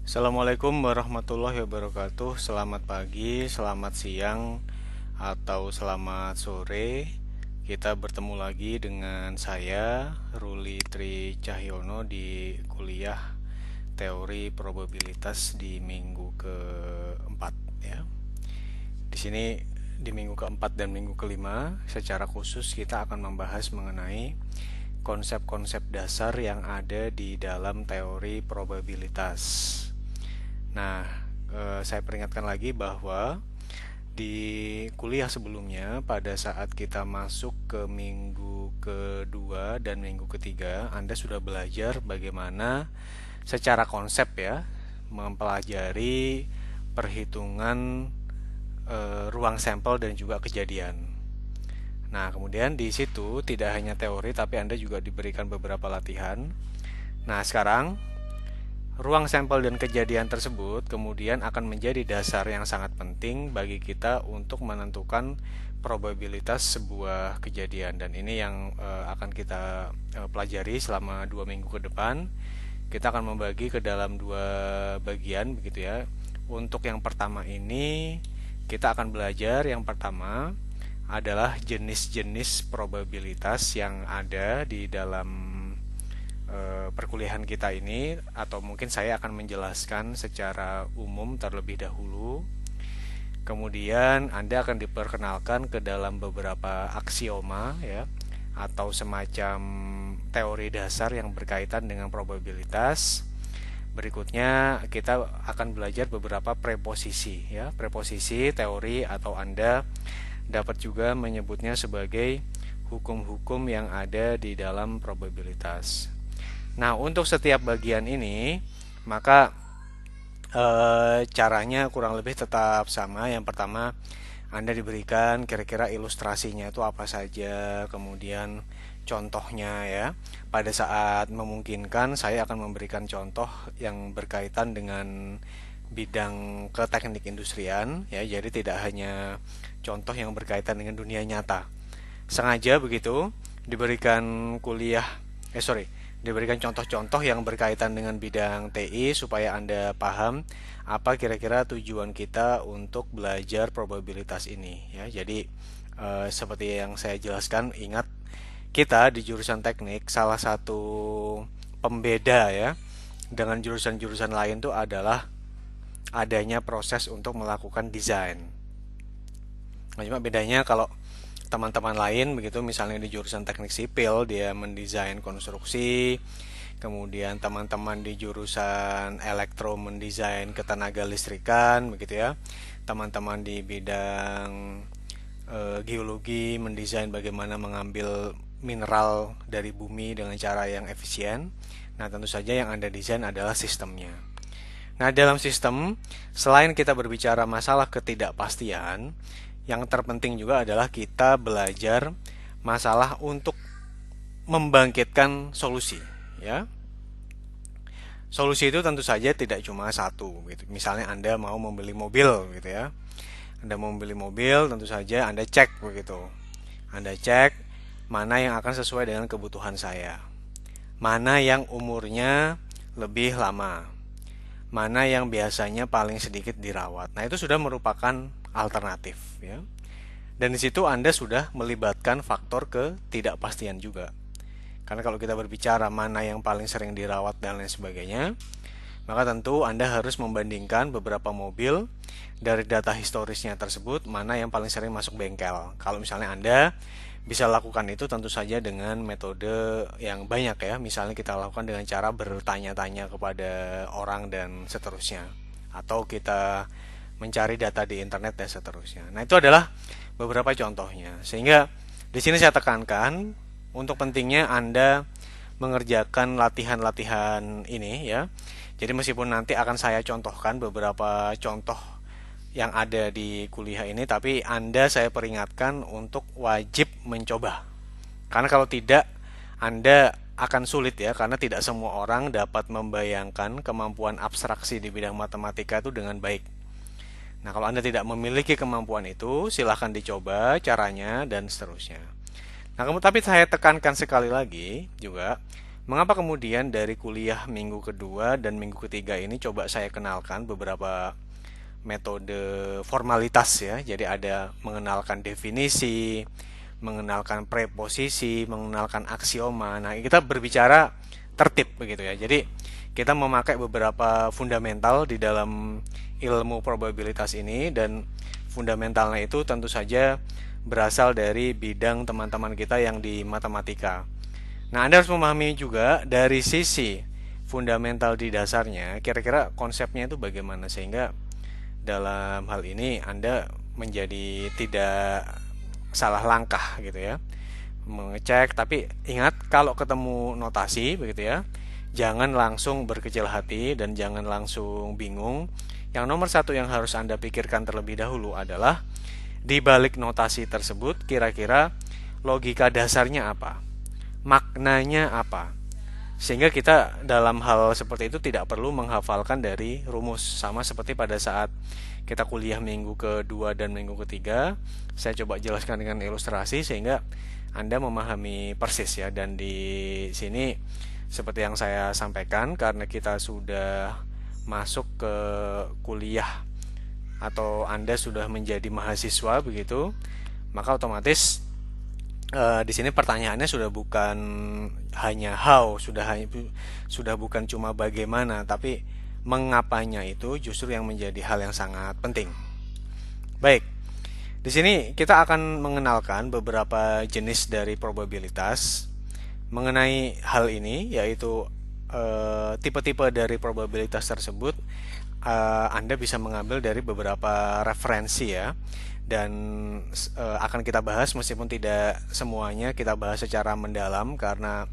Assalamualaikum warahmatullahi wabarakatuh. Selamat pagi, selamat siang, atau selamat sore. Kita bertemu lagi dengan saya, Ruli Tri Cahyono, di kuliah teori probabilitas di minggu keempat ya. Di sini di minggu keempat dan minggu kelima, secara khusus kita akan membahas mengenai konsep-konsep dasar yang ada di dalam teori probabilitas. Nah, saya peringatkan lagi bahwa di kuliah sebelumnya, pada saat kita masuk ke minggu kedua dan minggu ketiga, Anda sudah belajar bagaimana secara konsep ya, mempelajari perhitungan ruang sampel dan juga kejadian. Nah, kemudian di situ tidak hanya teori, tapi Anda juga diberikan beberapa latihan. Nah, sekarang ruang sampel dan kejadian tersebut kemudian akan menjadi dasar yang sangat penting bagi kita untuk menentukan probabilitas sebuah kejadian, dan ini yang akan kita pelajari selama 2 minggu ke depan. Kita akan membagi ke dalam 2 bagian begitu ya. Untuk yang pertama ini kita akan belajar yang pertama adalah jenis-jenis probabilitas yang ada di dalam perkuliahan kita ini, atau mungkin saya akan menjelaskan secara umum terlebih dahulu. Kemudian Anda akan diperkenalkan ke dalam beberapa aksioma ya, atau semacam teori dasar yang berkaitan dengan probabilitas. Berikutnya kita akan belajar beberapa preposisi ya, preposisi teori, atau Anda dapat juga menyebutnya sebagai hukum-hukum yang ada di dalam probabilitas. Nah, untuk setiap bagian ini, maka caranya kurang lebih tetap sama. Yang pertama, Anda diberikan kira-kira ilustrasinya itu apa saja, kemudian contohnya ya. Pada saat memungkinkan, saya akan memberikan contoh yang berkaitan dengan bidang keteknik industrian ya. Jadi tidak hanya contoh yang berkaitan dengan dunia nyata. Sengaja begitu diberikan diberikan contoh-contoh yang berkaitan dengan bidang TI supaya Anda paham apa kira-kira tujuan kita untuk belajar probabilitas ini ya. Jadi seperti yang saya jelaskan, ingat kita di jurusan teknik, salah satu pembeda ya dengan jurusan-jurusan lain itu adalah adanya proses untuk melakukan desain. Nah, cuma bedanya kalau teman-teman lain begitu, misalnya di jurusan teknik sipil dia mendesain konstruksi, kemudian teman-teman di jurusan elektro mendesain ketenaga listrikan begitu ya, teman-teman di bidang geologi mendesain bagaimana mengambil mineral dari bumi dengan cara yang efisien. Nah, tentu saja yang Anda desain adalah sistemnya. Nah, dalam sistem, selain kita berbicara masalah ketidakpastian, yang terpenting juga adalah kita belajar masalah untuk membangkitkan solusi, ya. Solusi itu tentu saja tidak cuma satu, gitu. Misalnya Anda mau membeli mobil, gitu ya. Anda mau membeli mobil, tentu saja Anda cek begitu. Anda cek mana yang akan sesuai dengan kebutuhan saya. Mana yang umurnya lebih lama. Mana yang biasanya paling sedikit dirawat. Nah, itu sudah merupakan alternatif ya. Dan di situ Anda sudah melibatkan faktor ketidakpastian juga. Karena kalau kita berbicara mana yang paling sering dirawat dan lain sebagainya, maka tentu Anda harus membandingkan beberapa mobil dari data historisnya tersebut, mana yang paling sering masuk bengkel. Kalau misalnya Anda bisa lakukan itu tentu saja dengan metode yang banyak ya. Misalnya kita lakukan dengan cara bertanya-tanya kepada orang dan seterusnya. Atau kita mencari data di internet dan seterusnya. Nah, itu adalah beberapa contohnya. Sehingga di sini saya tekankan untuk pentingnya Anda mengerjakan latihan-latihan ini ya. Jadi meskipun nanti akan saya contohkan beberapa contoh yang ada di kuliah ini, tapi Anda saya peringatkan untuk wajib mencoba. Karena kalau tidak, Anda akan sulit ya, karena tidak semua orang dapat membayangkan kemampuan abstraksi di bidang matematika itu dengan baik. Nah, kalau Anda tidak memiliki kemampuan itu, silahkan dicoba caranya dan seterusnya. Nah, tapi saya tekankan sekali lagi juga Mengapa kemudian dari kuliah minggu kedua dan minggu ketiga ini coba saya kenalkan beberapa metode formalitas ya. Jadi ada mengenalkan definisi, mengenalkan preposisi, mengenalkan aksioma. Nah, kita berbicara tertib begitu ya. Jadi kita memakai beberapa fundamental di dalam ilmu probabilitas ini, dan fundamentalnya itu tentu saja berasal dari bidang teman-teman kita yang di matematika. Nah, Anda harus memahami juga dari sisi fundamental di dasarnya, kira-kira konsepnya itu bagaimana, sehingga dalam hal ini Anda menjadi tidak salah langkah gitu ya. Mengecek, tapi ingat kalau ketemu notasi begitu ya, jangan langsung berkecil hati dan jangan langsung bingung. Yang nomor satu yang harus Anda pikirkan terlebih dahulu adalah di balik notasi tersebut kira-kira logika dasarnya apa, maknanya apa, sehingga kita dalam hal seperti itu tidak perlu menghafalkan dari rumus. Sama seperti pada saat kita kuliah minggu kedua dan minggu ketiga, saya coba jelaskan dengan ilustrasi sehingga Anda memahami persis ya. Dan di sini seperti yang saya sampaikan, karena kita sudah masuk ke kuliah atau Anda sudah menjadi mahasiswa begitu, maka otomatis di sini pertanyaannya sudah bukan hanya how, sudah bukan cuma bagaimana, tapi mengapanya itu justru yang menjadi hal yang sangat penting. Baik, di sini kita akan mengenalkan beberapa jenis dari probabilitas. Mengenai hal ini, yaitu tipe-tipe dari probabilitas tersebut, Anda bisa mengambil dari beberapa referensi ya, dan akan kita bahas meskipun tidak semuanya kita bahas secara mendalam karena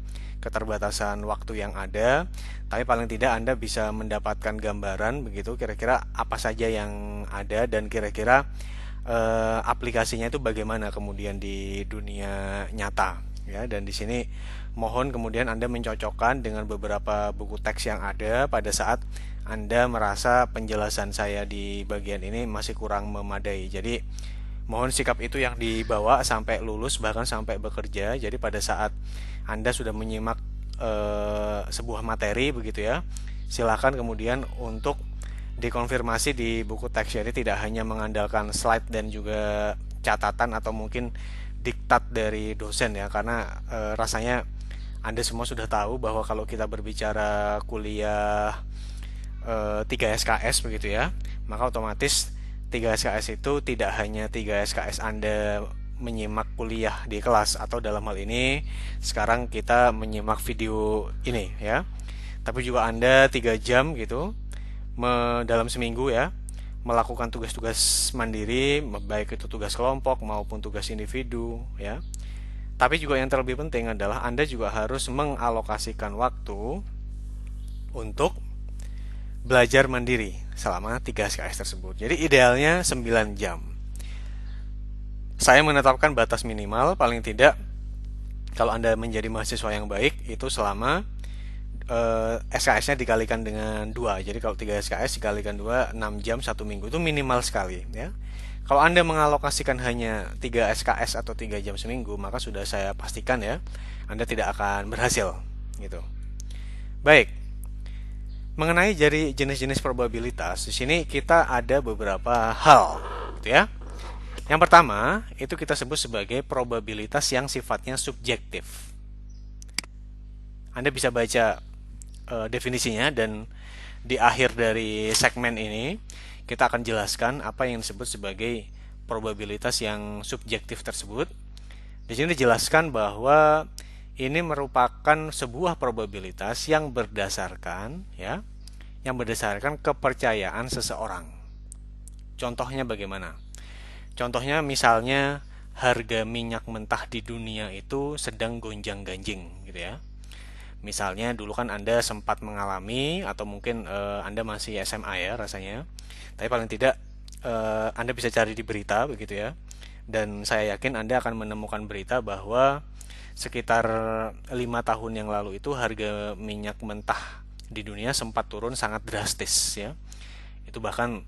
keterbatasan waktu yang ada, tapi paling tidak Anda bisa mendapatkan gambaran begitu kira-kira apa saja yang ada dan kira-kira aplikasinya itu bagaimana kemudian di dunia nyata ya. Dan di sini mohon kemudian Anda mencocokkan dengan beberapa buku teks yang ada pada saat Anda merasa penjelasan saya di bagian ini masih kurang memadai. Jadi mohon sikap itu yang dibawa sampai lulus, bahkan sampai bekerja. Jadi pada saat Anda sudah menyimak sebuah materi begitu ya, silakan kemudian untuk dikonfirmasi di buku teks. Jadi tidak hanya mengandalkan slide dan juga catatan atau mungkin diktat dari dosen ya, karena rasanya Anda semua sudah tahu bahwa kalau kita berbicara kuliah 3 SKS begitu ya, maka otomatis 3 SKS itu tidak hanya 3 SKS Anda menyimak kuliah di kelas atau dalam hal ini sekarang kita menyimak video ini ya, tapi juga Anda 3 jam gitu dalam seminggu ya, melakukan tugas-tugas mandiri, baik itu tugas kelompok maupun tugas individu ya. Tapi juga yang terlebih penting adalah Anda juga harus mengalokasikan waktu untuk belajar mandiri selama 3 SKS tersebut. Jadi idealnya 9 jam. Saya menetapkan batas minimal paling tidak kalau Anda menjadi mahasiswa yang baik itu selama SKS-nya dikalikan dengan 2. Jadi kalau 3 SKS dikalikan 2, 6 jam 1 minggu itu minimal sekali ya. Kalau Anda mengalokasikan hanya 3 SKS atau 3 jam seminggu, maka sudah saya pastikan ya, Anda tidak akan berhasil gitu. Baik. Mengenai dari jenis-jenis probabilitas, di sini kita ada beberapa hal gitu ya. Yang pertama, itu kita sebut sebagai probabilitas yang sifatnya subjektif. Anda bisa baca definisinya, dan di akhir dari segmen ini kita akan jelaskan apa yang disebut sebagai probabilitas yang subjektif tersebut. Di sini dijelaskan bahwa ini merupakan sebuah probabilitas yang berdasarkan ya, yang berdasarkan kepercayaan seseorang. Contohnya bagaimana? Contohnya misalnya harga minyak mentah di dunia itu sedang gonjang-ganjing gitu ya. Misalnya dulu kan Anda sempat mengalami atau mungkin Anda masih SMA ya rasanya, tapi paling tidak Anda bisa cari di berita begitu ya. Dan saya yakin Anda akan menemukan berita bahwa sekitar 5 tahun yang lalu itu harga minyak mentah di dunia sempat turun sangat drastis ya. Itu bahkan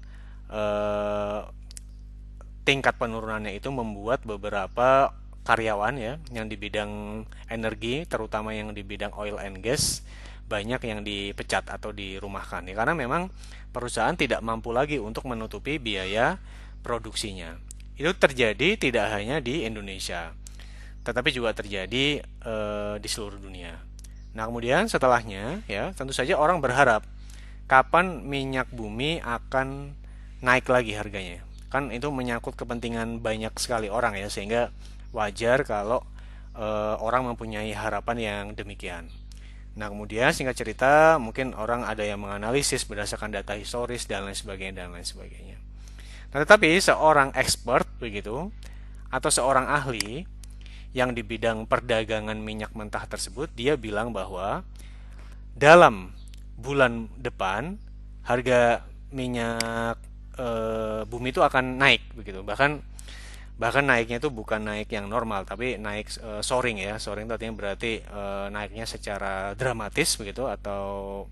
tingkat penurunannya itu membuat beberapa karyawan ya yang di bidang energi, terutama yang di bidang oil and gas, banyak yang dipecat atau dirumahkan ya, karena memang perusahaan tidak mampu lagi untuk menutupi biaya produksinya. Itu terjadi tidak hanya di Indonesia, tetapi juga terjadi di seluruh dunia. Nah, kemudian setelahnya ya, tentu saja orang berharap kapan minyak bumi akan naik lagi harganya. Kan itu menyangkut kepentingan banyak sekali orang ya, sehingga wajar kalau orang mempunyai harapan yang demikian. Nah, kemudian singkat cerita, mungkin orang ada yang menganalisis berdasarkan data historis dan lain sebagainya dan lain sebagainya. Nah, tetapi seorang expert begitu atau seorang ahli yang di bidang perdagangan minyak mentah tersebut, dia bilang bahwa dalam bulan depan harga minyak bumi itu akan naik begitu. Bahkan naiknya itu bukan naik yang normal, tapi naik soaring ya. Soaring itu artinya berarti naiknya secara dramatis begitu, atau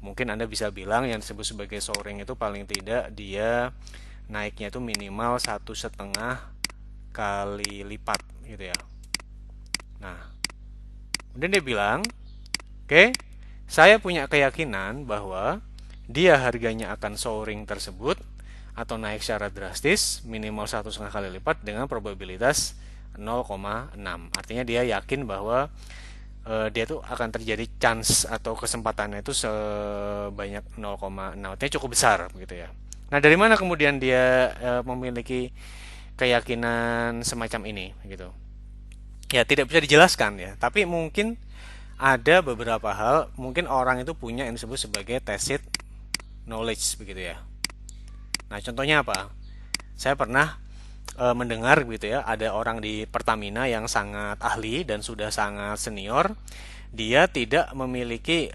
mungkin Anda bisa bilang yang disebut sebagai soaring itu paling tidak dia naiknya itu minimal 1,5 kali lipat gitu ya. Nah, kemudian dia bilang, oke, saya punya keyakinan bahwa dia harganya akan soaring tersebut atau naik secara drastis minimal 1,5 kali lipat dengan probabilitas 0,6. Artinya dia yakin bahwa dia tuh akan terjadi chance atau kesempatannya itu sebanyak 0,6. Artinya cukup besar begitu ya. Nah, dari mana kemudian dia memiliki keyakinan semacam ini gitu? Ya, tidak bisa dijelaskan ya, tapi mungkin ada beberapa hal, mungkin orang itu punya yang disebut sebagai tacit knowledge begitu ya. Nah, contohnya apa? Saya pernah mendengar gitu ya, ada orang di Pertamina yang sangat ahli dan sudah sangat senior. Dia tidak memiliki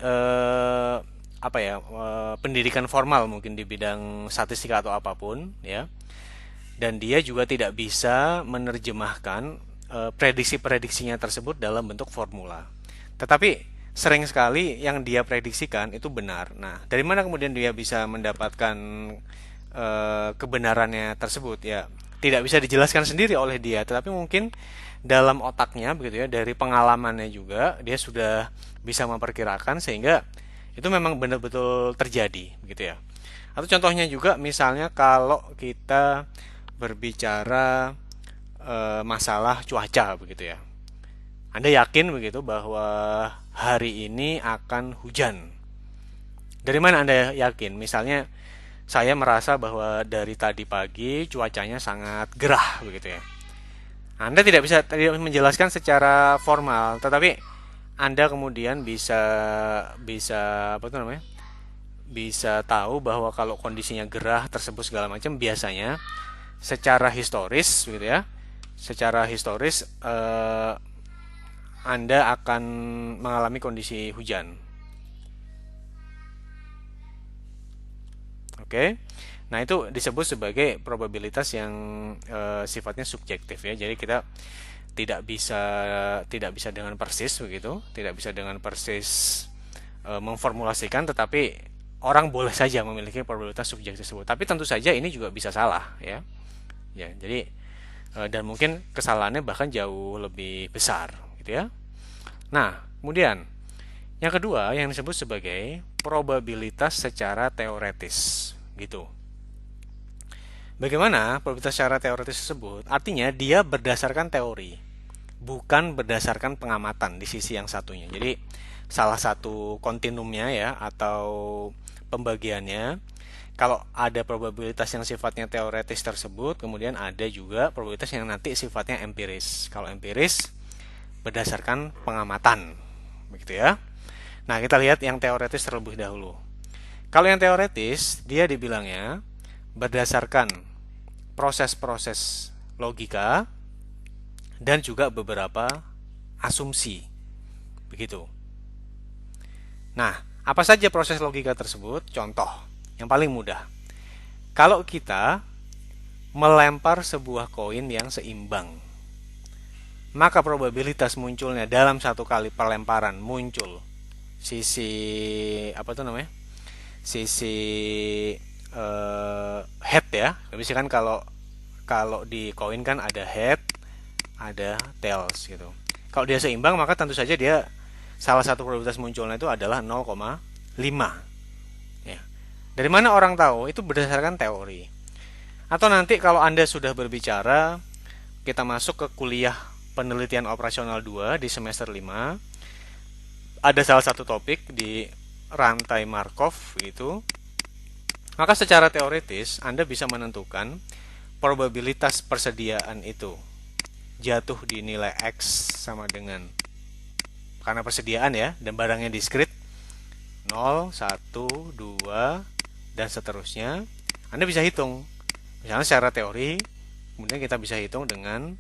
pendidikan formal mungkin di bidang statistika atau apapun ya. Dan dia juga tidak bisa menerjemahkan prediksi-prediksinya tersebut dalam bentuk formula. Tetapi sering sekali yang dia prediksikan itu benar. Nah, dari mana kemudian dia bisa mendapatkan kebenarannya tersebut ya? Tidak bisa dijelaskan sendiri oleh dia, tetapi mungkin dalam otaknya begitu ya, dari pengalamannya juga dia sudah bisa memperkirakan sehingga itu memang benar-betul terjadi begitu ya. Atau contohnya juga misalnya kalau kita berbicara masalah cuaca begitu ya. Anda yakin begitu bahwa hari ini akan hujan. Dari mana Anda yakin? Misalnya saya merasa bahwa dari tadi pagi cuacanya sangat gerah begitu ya. Anda tidak menjelaskan secara formal, tetapi Anda kemudian bisa bisa apa itu namanya? Bisa tahu bahwa kalau kondisinya gerah tersebut segala macam biasanya secara historis gitu ya. Secara historis Anda akan mengalami kondisi hujan. Oke. Nah, itu disebut sebagai probabilitas yang sifatnya subjektif ya. Jadi kita tidak bisa tidak bisa dengan persis begitu, tidak bisa dengan persis memformulasikan, tetapi orang boleh saja memiliki probabilitas subjektif tersebut. Tapi tentu saja ini juga bisa salah ya. Ya, jadi dan mungkin kesalahannya bahkan jauh lebih besar gitu ya. Nah, kemudian yang kedua yang disebut sebagai probabilitas secara teoretis gitu. Bagaimana probabilitas secara teoretis tersebut? Artinya dia berdasarkan teori, bukan berdasarkan pengamatan di sisi yang satunya. Jadi salah satu kontinumnya ya atau pembagiannya, kalau ada probabilitas yang sifatnya teoretis tersebut, kemudian ada juga probabilitas yang nanti sifatnya empiris. Kalau empiris berdasarkan pengamatan, begitu ya. Nah, kita lihat yang teoretis terlebih dahulu. Kalau yang teoretis, dia dibilangnya berdasarkan proses-proses logika dan juga beberapa asumsi, begitu. Nah, apa saja proses logika tersebut? Contoh yang paling mudah. Kalau kita melempar sebuah koin yang seimbang, maka probabilitas munculnya dalam satu kali pelemparan muncul sisi apa tuh namanya? Sisi head ya. Misalkan kalau kalau di koin kan ada head, ada tails gitu. Kalau dia seimbang maka tentu saja dia salah satu probabilitas munculnya itu adalah 0,5 ya. Dari mana orang tahu? Itu berdasarkan teori. Atau nanti kalau Anda sudah berbicara, kita masuk ke kuliah penelitian operasional 2 di semester 5, ada salah satu topik di rantai Markov gitu. Maka secara teoritis Anda bisa menentukan probabilitas persediaan itu jatuh di nilai X sama dengan, karena persediaan ya, dan barangnya diskrit, 0, 1, 2, dan seterusnya. Anda bisa hitung. Misalnya secara teori, kemudian kita bisa hitung dengan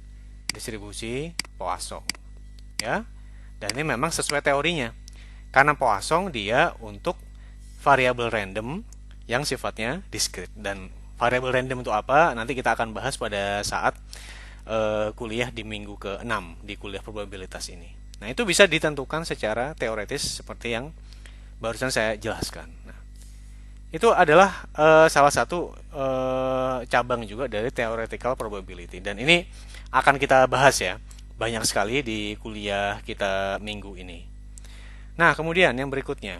distribusi Poisson. Ya. Dan ini memang sesuai teorinya. Karena Poisson dia untuk variabel random yang sifatnya diskrit. Dan variabel random itu apa? Nanti kita akan bahas pada saat kuliah di minggu ke-6 di kuliah probabilitas ini. Nah, itu bisa ditentukan secara teoretis seperti yang barusan saya jelaskan. Nah, itu adalah salah satu cabang juga dari theoretical probability. Dan ini akan kita bahas ya, banyak sekali di kuliah kita minggu ini. Nah, kemudian yang berikutnya,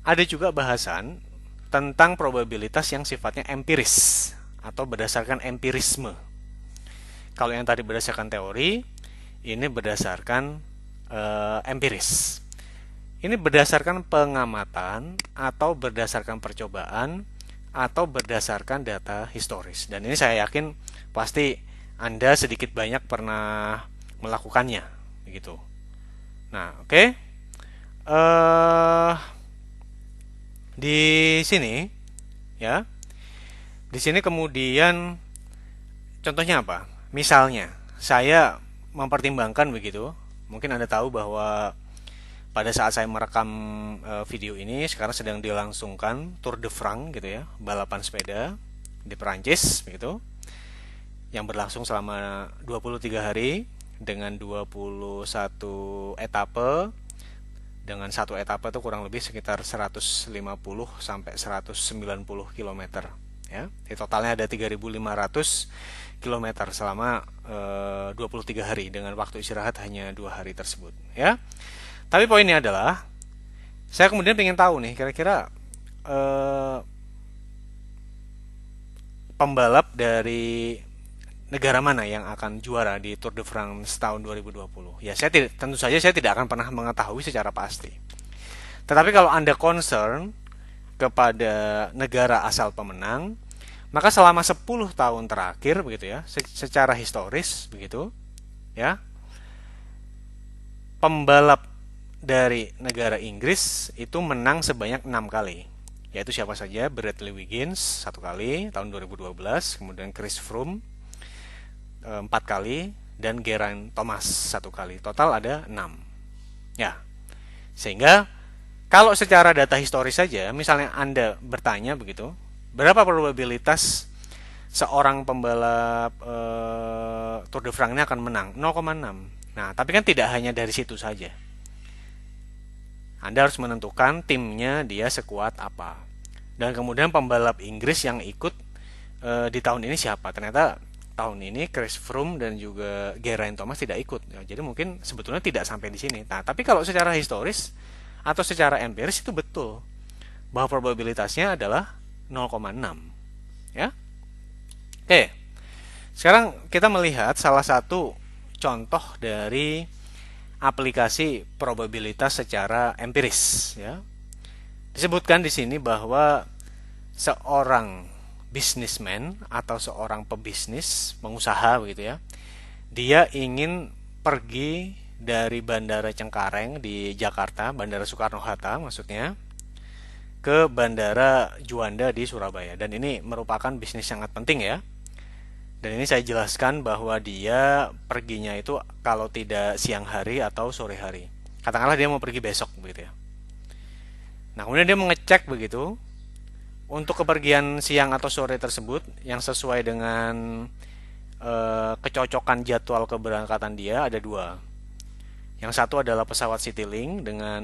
ada juga bahasan tentang probabilitas yang sifatnya empiris atau berdasarkan empirisme. Kalau yang tadi berdasarkan teori, ini berdasarkan empiris. Ini berdasarkan pengamatan atau berdasarkan percobaan atau berdasarkan data historis. Dan ini saya yakin pasti Anda sedikit banyak pernah melakukannya, begitu. Nah, oke. Di sini, ya, di sini kemudian contohnya apa? Misalnya, saya mempertimbangkan begitu. Mungkin Anda tahu bahwa pada saat saya merekam video ini sekarang sedang dilangsungkan Tour de France gitu ya, balapan sepeda di Perancis begitu, yang berlangsung selama 23 hari dengan 21 etape, dengan satu etape itu kurang lebih sekitar 150 sampai 190 km ya. Di totalnya ada 3.500 km selama 23 hari dengan waktu istirahat hanya 2 hari tersebut ya. Tapi poinnya adalah saya kemudian ingin tahu nih kira-kira pembalap dari negara mana yang akan juara di Tour de France tahun 2020. Ya, tentu saja saya tidak akan pernah mengetahui secara pasti. Tetapi kalau Anda concern kepada negara asal pemenang, maka selama 10 tahun terakhir begitu ya, secara historis begitu, ya. Pembalap dari negara Inggris itu menang sebanyak 6 kali. Yaitu siapa saja? Bradley Wiggins 1 kali tahun 2012, kemudian Chris Froome 4 kali, dan Geraint Thomas 1 kali. Total ada 6. Ya. Sehingga kalau secara data historis saja, misalnya Anda bertanya begitu, berapa probabilitas seorang pembalap Tour de France ini akan menang? 0,6. Nah, tapi kan tidak hanya dari situ saja. Anda harus menentukan timnya dia sekuat apa. Dan kemudian pembalap Inggris yang ikut di tahun ini siapa? Ternyata tahun ini Chris Froome dan juga Geraint Thomas tidak ikut. Ya, jadi mungkin sebetulnya tidak sampai di sini. Nah, tapi kalau secara historis atau secara empiris itu betul bahwa probabilitasnya adalah 0,6. Ya. Oke. Sekarang kita melihat salah satu contoh dari aplikasi probabilitas secara empiris, ya. Disebutkan di sini bahwa seorang businessman atau seorang pebisnis, pengusaha begitu ya, dia ingin pergi dari Bandara Cengkareng di Jakarta, Bandara Soekarno-Hatta maksudnya, ke Bandara Juanda di Surabaya. Dan ini merupakan bisnis sangat penting ya. Dan ini saya jelaskan bahwa dia perginya itu kalau tidak siang hari atau sore hari. Katakanlah dia mau pergi besok begitu ya. Nah, kemudian dia mengecek begitu untuk kepergian siang atau sore tersebut yang sesuai dengan kecocokan jadwal keberangkatan dia ada 2. Yang satu adalah pesawat Citylink dengan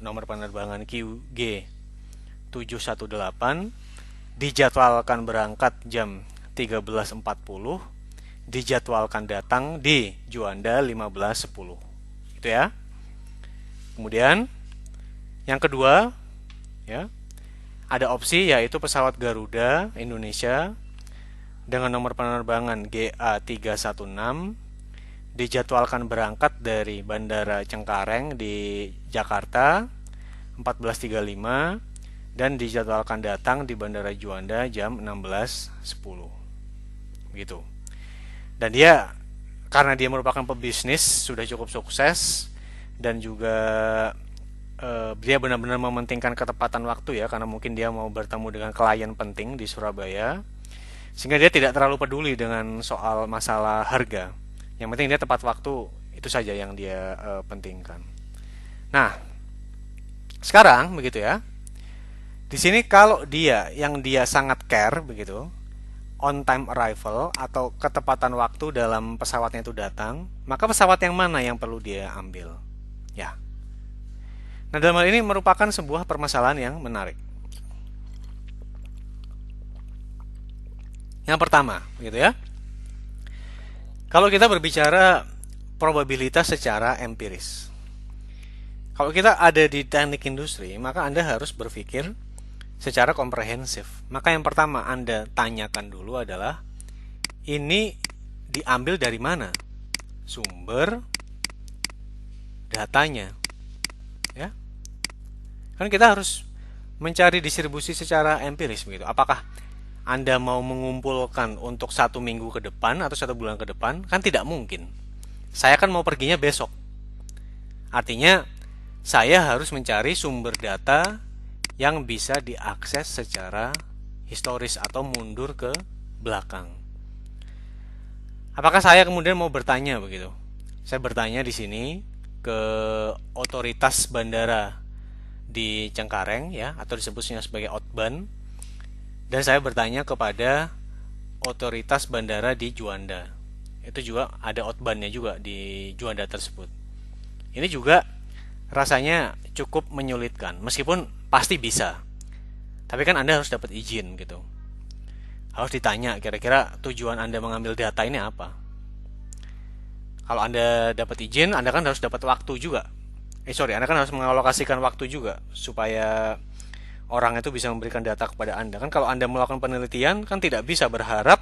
nomor penerbangan QG 718, dijadwalkan berangkat jam 13.40 dijadwalkan datang di Juanda 15.10. Itu ya. Kemudian yang kedua, ya, ada opsi yaitu pesawat Garuda Indonesia dengan nomor penerbangan GA316 dijadwalkan berangkat dari Bandara Cengkareng di Jakarta 14.35 dan dijadwalkan datang di Bandara Juanda jam 16.10. Gitu. Dan dia karena dia merupakan pebisnis sudah cukup sukses dan juga dia benar-benar mementingkan ketepatan waktu ya karena mungkin dia mau bertemu dengan klien penting di Surabaya sehingga dia tidak terlalu peduli dengan soal masalah harga. Yang penting dia tepat waktu, itu saja yang dia pentingkan. Nah, sekarang begitu ya. Di sini kalau dia sangat care begitu, on time arrival atau ketepatan waktu dalam pesawatnya itu datang, maka pesawat yang mana yang perlu dia ambil? Ya. Nah, dalam hal ini merupakan sebuah permasalahan yang menarik. Yang pertama, begitu ya. Kalau kita berbicara probabilitas secara empiris. Kalau kita ada di teknik industri, maka Anda harus berpikir secara komprehensif. Maka yang pertama Anda tanyakan dulu adalah ini diambil dari mana? Sumber datanya. Ya. Kan kita harus mencari distribusi secara empiris begitu. Apakah Anda mau mengumpulkan untuk 1 minggu ke depan atau 1 bulan ke depan? Kan tidak mungkin. Saya kan mau perginya besok. Artinya, saya harus mencari sumber data yang bisa diakses secara historis atau mundur ke belakang. Apakah saya kemudian mau bertanya begitu? Saya bertanya di sini ke otoritas bandara di Cengkareng ya, atau disebutnya sebagai Otban. Dan saya bertanya kepada otoritas bandara di Juanda. Itu juga ada outbound-nya juga di Juanda tersebut. Ini juga rasanya cukup menyulitkan, meskipun pasti bisa. Tapi kan Anda harus dapat izin gitu. Harus ditanya kira-kira tujuan Anda mengambil data ini apa. Kalau Anda dapat izin, Anda kan harus dapat waktu juga. Anda kan harus mengalokasikan waktu juga supaya orang itu bisa memberikan data kepada Anda. Kan kalau Anda melakukan penelitian kan tidak bisa berharap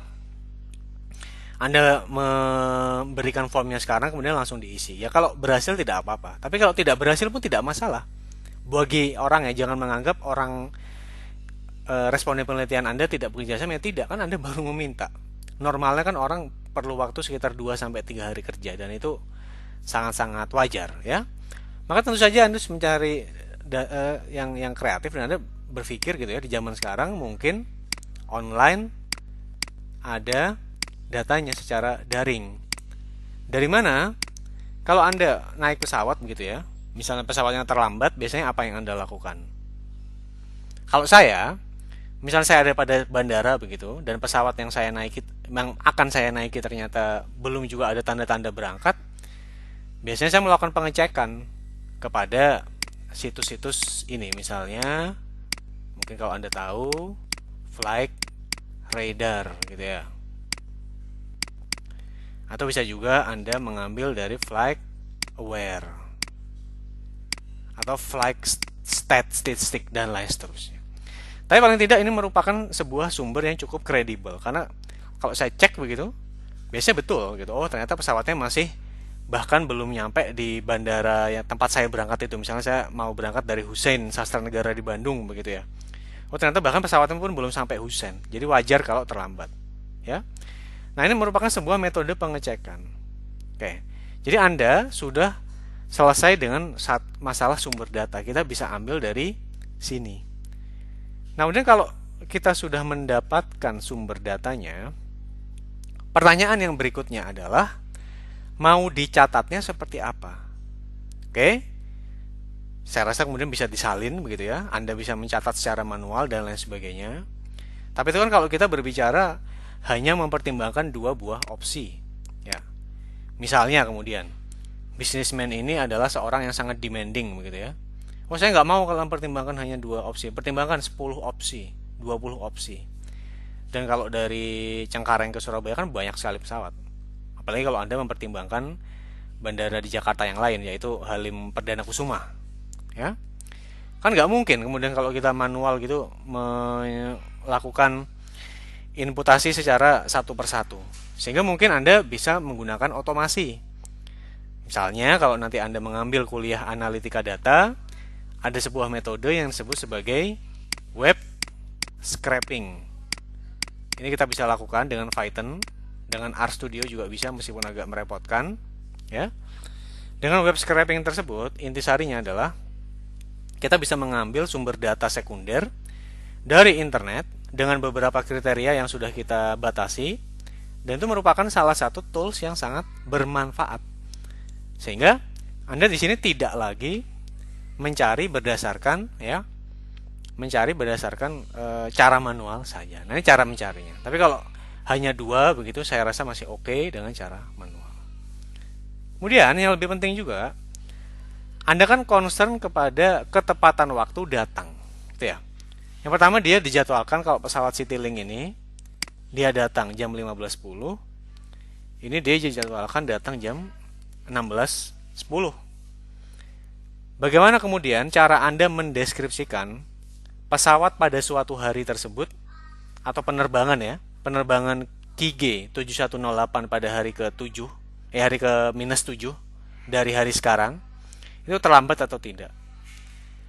Anda memberikan formnya sekarang kemudian langsung diisi. Ya kalau berhasil tidak apa-apa. Tapi kalau tidak berhasil pun tidak masalah. Bagi orang ya, jangan menganggap orang responden penelitian Anda tidak bekerja sama, ya tidak, kan Anda baru meminta. Normalnya kan orang perlu waktu sekitar 2 sampai 3 hari kerja dan itu sangat-sangat wajar ya. Maka tentu saja Anda harus mencari yang kreatif dan Anda berpikir gitu ya, di zaman sekarang mungkin online ada datanya secara daring. Dari mana? Kalau Anda naik pesawat begitu ya, misalnya pesawatnya terlambat, biasanya apa yang Anda lakukan? Kalau saya, misalnya saya ada pada bandara begitu dan pesawat yang akan saya naiki ternyata belum juga ada tanda-tanda berangkat, biasanya saya melakukan pengecekan kepada situs-situs ini, misalnya mungkin kalau Anda tahu Flight Radar gitu ya. Atau bisa juga Anda mengambil dari Flight Aware atau Flight Statistic dan lain seterusnya. Tapi paling tidak ini merupakan sebuah sumber yang cukup kredibel karena kalau saya cek begitu, biasanya betul gitu. Oh, ternyata pesawatnya masih bahkan belum nyampe di bandara yang tempat saya berangkat itu. Misalnya saya mau berangkat dari Hussein Sastra Negara di Bandung begitu ya. Oh, ternyata bahkan pesawatnya pun belum sampai Hussein. Jadi wajar kalau terlambat, ya. Nah, ini merupakan sebuah metode pengecekan. Oke. Jadi Anda sudah selesai dengan masalah sumber data. Kita bisa ambil dari sini. Nah, kemudian kalau kita sudah mendapatkan sumber datanya, pertanyaan yang berikutnya adalah mau dicatatnya seperti apa? Oke. Saya rasa kemudian bisa disalin begitu ya. Anda bisa mencatat secara manual dan lain sebagainya. Tapi itu kan kalau kita berbicara hanya mempertimbangkan 2 buah opsi, ya. Misalnya kemudian bisnismen ini adalah seorang yang sangat demanding begitu ya. Oh, saya nggak mau kalau mempertimbangkan hanya 2 opsi. Pertimbangkan 10 opsi, 20 opsi. Dan kalau dari Cengkareng ke Surabaya kan banyak sekali pesawat. Apalagi kalau Anda mempertimbangkan bandara di Jakarta yang lain, yaitu Halim Perdana Kusuma, ya. Kan nggak mungkin kemudian kalau kita manual gitu melakukan inputasi secara satu persatu. Sehingga mungkin Anda bisa menggunakan otomasi. Misalnya kalau nanti Anda mengambil kuliah analitika data, ada sebuah metode yang disebut sebagai web scraping. Ini kita bisa lakukan dengan Python, dengan RStudio juga bisa meskipun agak merepotkan, ya. Dengan web scraping tersebut, intisarinya adalah kita bisa mengambil sumber data sekunder dari internet dengan beberapa kriteria yang sudah kita batasi, dan itu merupakan salah satu tools yang sangat bermanfaat. Sehingga Anda di sini tidak lagi mencari berdasarkan cara manual saja. Nah, ini cara mencarinya. Tapi kalau hanya dua begitu, saya rasa masih oke dengan cara manual. Kemudian yang lebih penting juga, Anda kan concern kepada ketepatan waktu datang, gitu ya. Yang pertama, dia dijadwalkan kalau pesawat Citylink ini dia datang jam 15.10. Ini dia dijadwalkan datang jam 16.10. Bagaimana kemudian cara Anda mendeskripsikan pesawat pada suatu hari tersebut atau penerbangan penerbangan KG 7108 pada hari ke-7, hari ke-7 dari hari sekarang, itu terlambat atau tidak?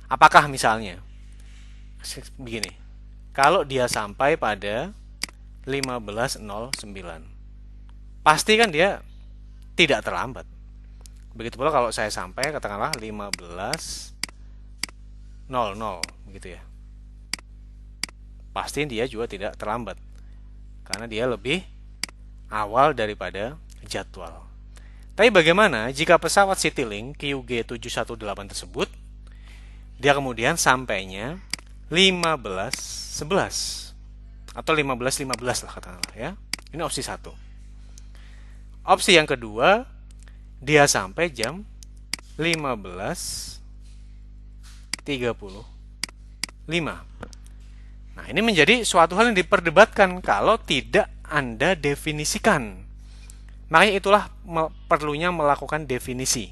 Apakah misalnya begini, kalau dia sampai pada 15.09, pasti kan dia tidak terlambat. Begitu pula kalau saya sampai katakanlah 15.00 begitu ya. Pasti dia juga tidak terlambat karena dia lebih awal daripada jadwal. Tapi bagaimana jika pesawat Citylink QG 718 tersebut dia kemudian sampainya 15.11 atau 15.15 lah katakanlah ya. Ini opsi 1. Opsi yang kedua, dia sampai jam 15.35. Nah, ini menjadi suatu hal yang diperdebatkan kalau tidak Anda definisikan. Makanya itulah perlunya melakukan definisi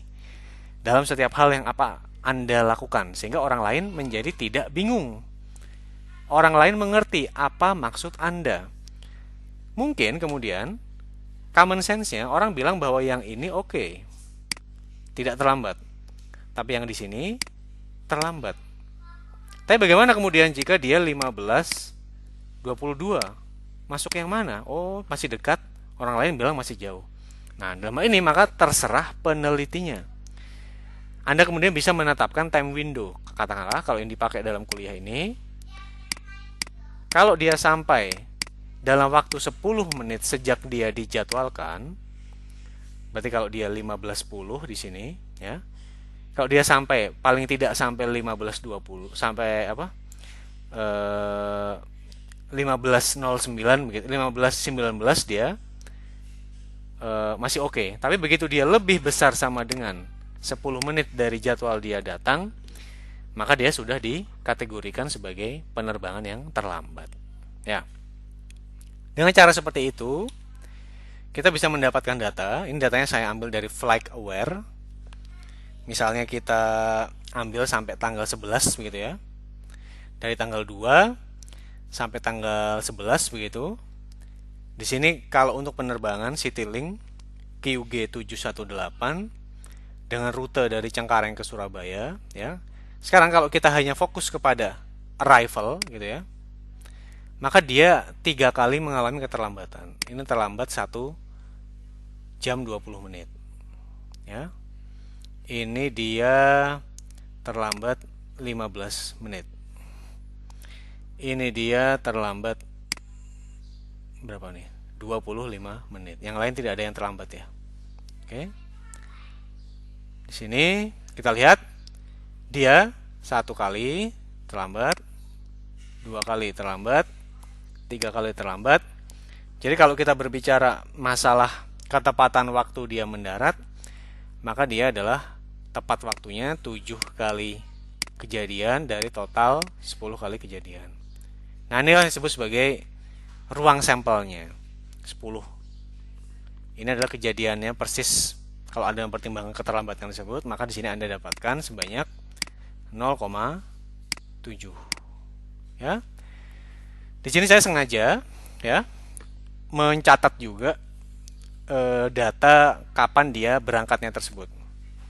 dalam setiap hal yang apa Anda lakukan, sehingga orang lain menjadi tidak bingung. Orang lain mengerti apa maksud Anda. Mungkin kemudian common sense-nya orang bilang bahwa yang ini oke, tidak terlambat. Tapi yang di sini terlambat. Tapi bagaimana kemudian jika dia 15.22? Masuk yang mana? Oh, masih dekat. Orang lain bilang masih jauh. Nah, dalam hal ini maka terserah penelitinya. Anda kemudian bisa menetapkan time window. Katakanlah kalau yang dipakai dalam kuliah ini, kalau dia sampai dalam waktu 10 menit sejak dia dijadwalkan, berarti kalau dia 15.10 di sini, ya. Kalau dia sampai paling tidak sampai 15.20, sampai 15.09 begitu, 15.19 dia masih oke. Tapi begitu dia lebih besar sama dengan 10 menit dari jadwal dia datang, maka dia sudah dikategorikan sebagai penerbangan yang terlambat. Ya. Dengan cara seperti itu, kita bisa mendapatkan data. Ini datanya saya ambil dari FlightAware. Misalnya kita ambil sampai tanggal 11 begitu ya. Dari tanggal 2 sampai tanggal 11 begitu. Di sini kalau untuk penerbangan Citylink QG 718 dengan rute dari Cengkareng ke Surabaya ya. Sekarang kalau kita hanya fokus kepada arrival gitu ya, maka dia 3 kali mengalami keterlambatan. Ini terlambat 1 jam 20 menit. Ya. Ini dia terlambat 15 menit. Ini dia terlambat berapa nih? 25 menit. Yang lain tidak ada yang terlambat ya. Oke. Di sini kita lihat dia 1 kali terlambat, 2 kali terlambat, 3 kali terlambat. Jadi kalau kita berbicara masalah ketepatan waktu dia mendarat, maka dia adalah tepat waktunya 7 kali kejadian dari total 10 kali kejadian. Nah, ini yang disebut sebagai ruang sampelnya 10 Ini adalah kejadiannya persis. Kalau Anda mempertimbangkan keterlambatan tersebut, maka di sini Anda dapatkan sebanyak 0,7. Ya. Di sini saya sengaja ya mencatat juga data kapan dia berangkatnya tersebut.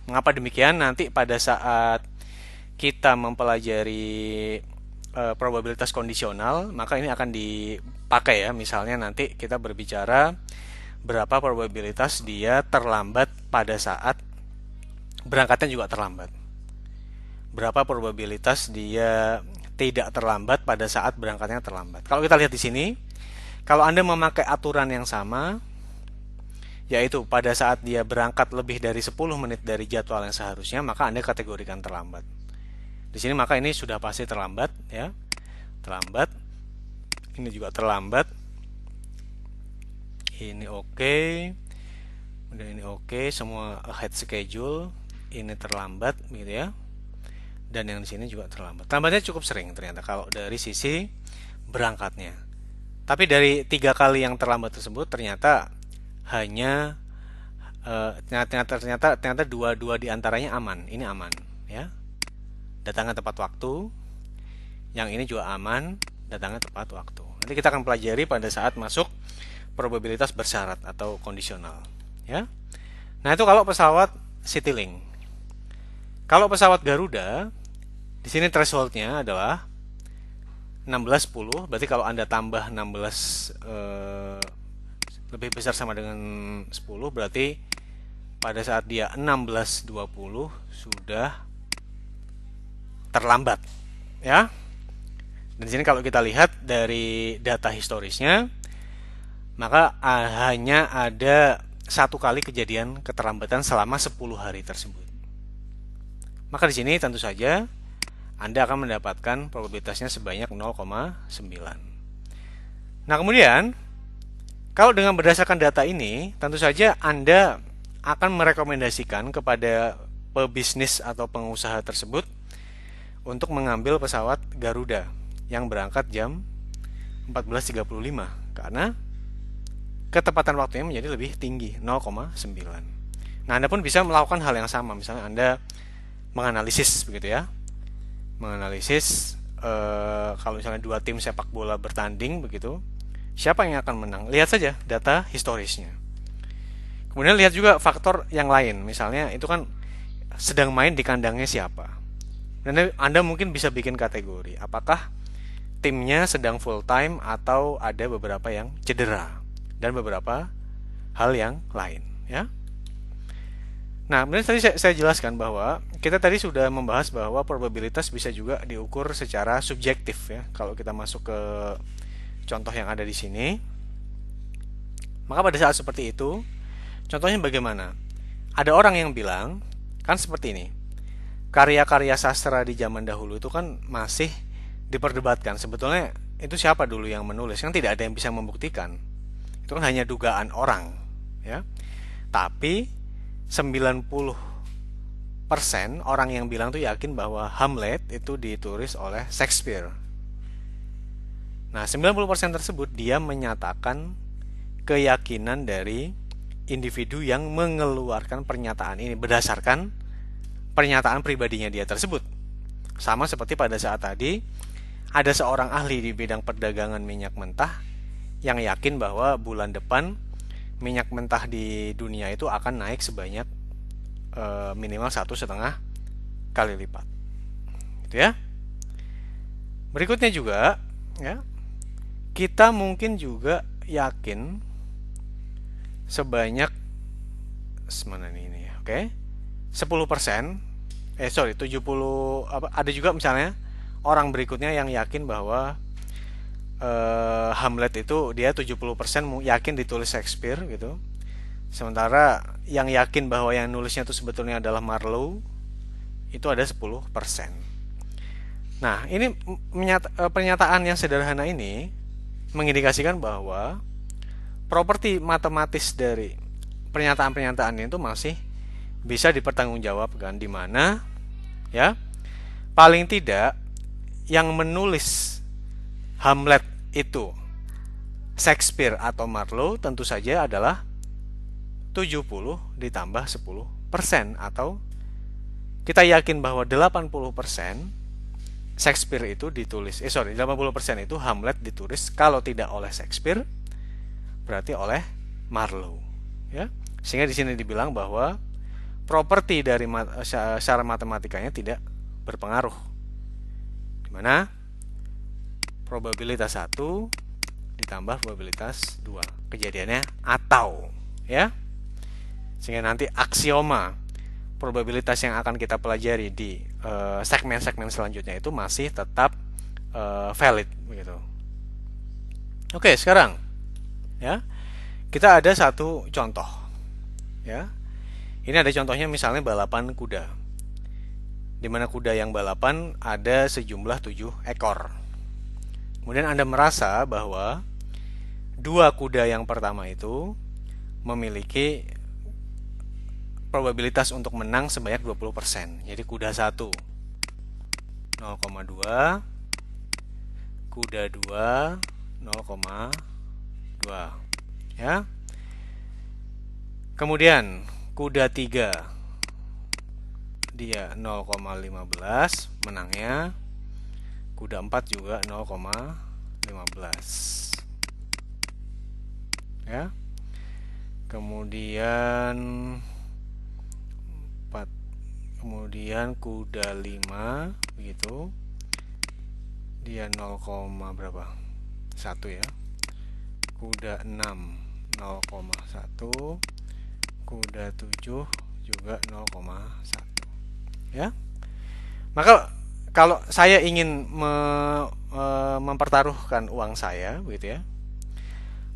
Mengapa demikian? Nanti pada saat kita mempelajari probabilitas kondisional, maka ini akan dipakai ya. Misalnya nanti kita berbicara berapa probabilitas dia terlambat pada saat berangkatnya juga terlambat. Berapa probabilitas dia tidak terlambat pada saat berangkatnya terlambat. Kalau kita lihat di sini, kalau Anda memakai aturan yang sama, yaitu pada saat dia berangkat lebih dari 10 menit dari jadwal yang seharusnya, maka Anda kategorikan terlambat. Di sini maka ini sudah pasti terlambat ya. Terlambat. Ini juga terlambat. Ini oke. Kemudian ini oke, semua ahead schedule. Ini terlambat gitu ya. Dan yang di sini juga terlambat. Terlambatnya cukup sering ternyata kalau dari sisi berangkatnya. Tapi dari 3 kali yang terlambat tersebut ternyata hanya ternyata dua diantaranya aman. Ini aman ya. Datangnya tepat waktu. Yang ini juga aman, datangnya tepat waktu. Nanti kita akan pelajari pada saat masuk probabilitas bersyarat atau kondisional ya. Nah, itu kalau pesawat Citylink. Kalau pesawat Garuda, di sini thresholdnya adalah 1610. Berarti kalau Anda tambah 16 lebih besar sama dengan 10, berarti pada saat dia 1620 sudah terlambat ya. Dan di sini kalau kita lihat dari data historisnya, maka hanya ada 1 kali kejadian keterlambatan selama 10 hari tersebut. Maka di sini tentu saja Anda akan mendapatkan probabilitasnya sebanyak 0,9. Nah, kemudian kalau dengan berdasarkan data ini, tentu saja Anda akan merekomendasikan kepada pebisnis atau pengusaha tersebut untuk mengambil pesawat Garuda yang berangkat jam 14.35 karena ketepatan waktunya menjadi lebih tinggi, 0,9. Nah, Anda pun bisa melakukan hal yang sama. Misalnya Anda menganalisis begitu ya. Menganalisis kalau misalnya 2 tim sepak bola bertanding begitu, siapa yang akan menang? Lihat saja data historisnya. Kemudian lihat juga faktor yang lain. Misalnya itu kan sedang main di kandangnya siapa. Dan Anda mungkin bisa bikin kategori. Apakah timnya sedang full time atau ada beberapa yang cedera dan beberapa hal yang lain ya. Nah, kemudian tadi saya jelaskan bahwa kita tadi sudah membahas bahwa probabilitas bisa juga diukur secara subjektif ya. Kalau kita masuk ke contoh yang ada di sini, maka pada saat seperti itu, contohnya bagaimana? Ada orang yang bilang kan seperti ini. Karya-karya sastra di zaman dahulu itu kan masih diperdebatkan. Sebetulnya itu siapa dulu yang menulis? Kan tidak ada yang bisa membuktikan. Itu kan hanya dugaan orang, ya. Tapi 90% orang yang bilang tuh yakin bahwa Hamlet itu ditulis oleh Shakespeare. Nah, 90% tersebut dia menyatakan keyakinan dari individu yang mengeluarkan pernyataan ini berdasarkan pernyataan pribadinya dia tersebut. Sama seperti pada saat tadi ada seorang ahli di bidang perdagangan minyak mentah yang yakin bahwa bulan depan minyak mentah di dunia itu akan naik sebanyak minimal 1,5 kali lipat. Gitu ya. Berikutnya juga ya, kita mungkin juga yakin sebanyak mana ini ya, oke. 10%, 70 ada juga misalnya orang berikutnya yang yakin bahwa Hamlet itu dia 70% yakin ditulis Shakespeare gitu. Sementara yang yakin bahwa yang nulisnya itu sebetulnya adalah Marlowe itu ada 10%. Nah, ini pernyataan yang sederhana ini mengindikasikan bahwa properti matematis dari pernyataan-pernyataan itu masih bisa dipertanggungjawabkan, di mana ya paling tidak yang menulis Hamlet itu Shakespeare atau Marlowe tentu saja adalah 70 ditambah 10%, atau kita yakin bahwa 80% Shakespeare itu ditulis, 80% itu Hamlet ditulis kalau tidak oleh Shakespeare berarti oleh Marlowe, ya. Sehingga di sini dibilang bahwa properti dari secara matematikanya tidak berpengaruh, dimana probabilitas 1 ditambah probabilitas 2 kejadiannya atau, ya. Sehingga nanti aksioma probabilitas yang akan kita pelajari di segmen-segmen selanjutnya itu masih tetap valid begitu. Oke, sekarang ya kita ada satu contoh, ya. Ini ada contohnya, misalnya balapan kuda, di mana kuda yang balapan ada sejumlah 7 ekor. Kemudian Anda merasa bahwa 2 kuda yang pertama itu memiliki probabilitas untuk menang sebanyak 20%. Jadi kuda 1 0,2, kuda 2 0,2, ya. Kemudian kuda 3 dia 0,15 menangnya. Kuda 4 juga 0,15, ya. Kemudian kuda 5 begitu, dia 0, berapa? 1, ya. Kuda 6 0,1, kuda 7 juga 0,1, ya. Maka kalau saya ingin mempertaruhkan uang saya begitu, ya,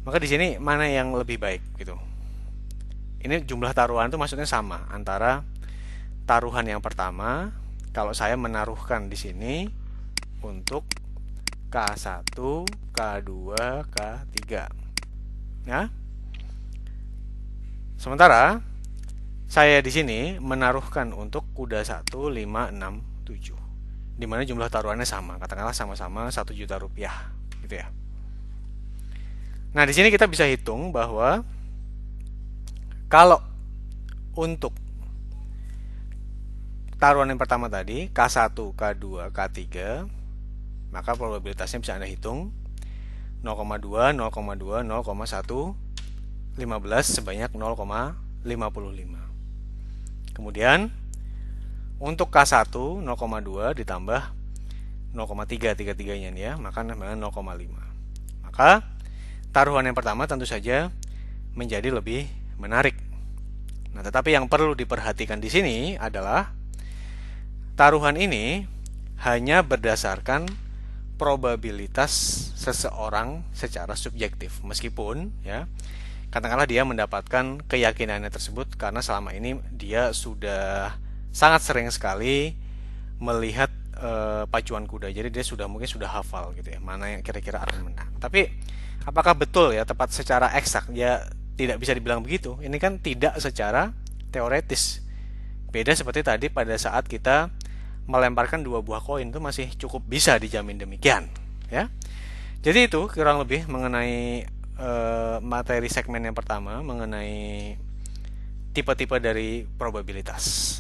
maka di sini mana yang lebih baik gitu. Ini jumlah taruhan itu maksudnya sama antara taruhan yang pertama, kalau saya menaruhkan di sini untuk K1, K2, K3, ya. Sementara saya di sini menaruhkan untuk kuda 1, 5, 6, 7, di mana jumlah taruhannya sama, katakanlah sama-sama 1 juta rupiah gitu, ya. Nah, di sini kita bisa hitung bahwa kalau untuk taruhan yang pertama tadi K1, K2, K3, maka probabilitasnya bisa Anda hitung 0,2, 0,2, 0,1, 15 sebanyak 0,55. Kemudian untuk K1 0,2 ditambah 0,3 tiga-tiganya, ya, maka 0,5. Maka taruhan yang pertama tentu saja menjadi lebih menarik. Nah, tetapi yang perlu diperhatikan di sini adalah taruhan ini hanya berdasarkan probabilitas seseorang secara subjektif, meskipun, ya, katakanlah dia mendapatkan keyakinannya tersebut karena selama ini dia sudah sangat sering sekali melihat pacuan kuda, jadi dia mungkin sudah hafal gitu, ya, mana yang kira-kira akan menang. Tapi apakah betul, ya, tepat secara eksak? Ya, tidak bisa dibilang begitu. Ini kan tidak secara teoretis. Beda seperti tadi pada saat kita melemparkan 2 buah koin, itu masih cukup bisa dijamin demikian, ya. Jadi itu kurang lebih mengenai materi segmen yang pertama mengenai tipe-tipe dari probabilitas.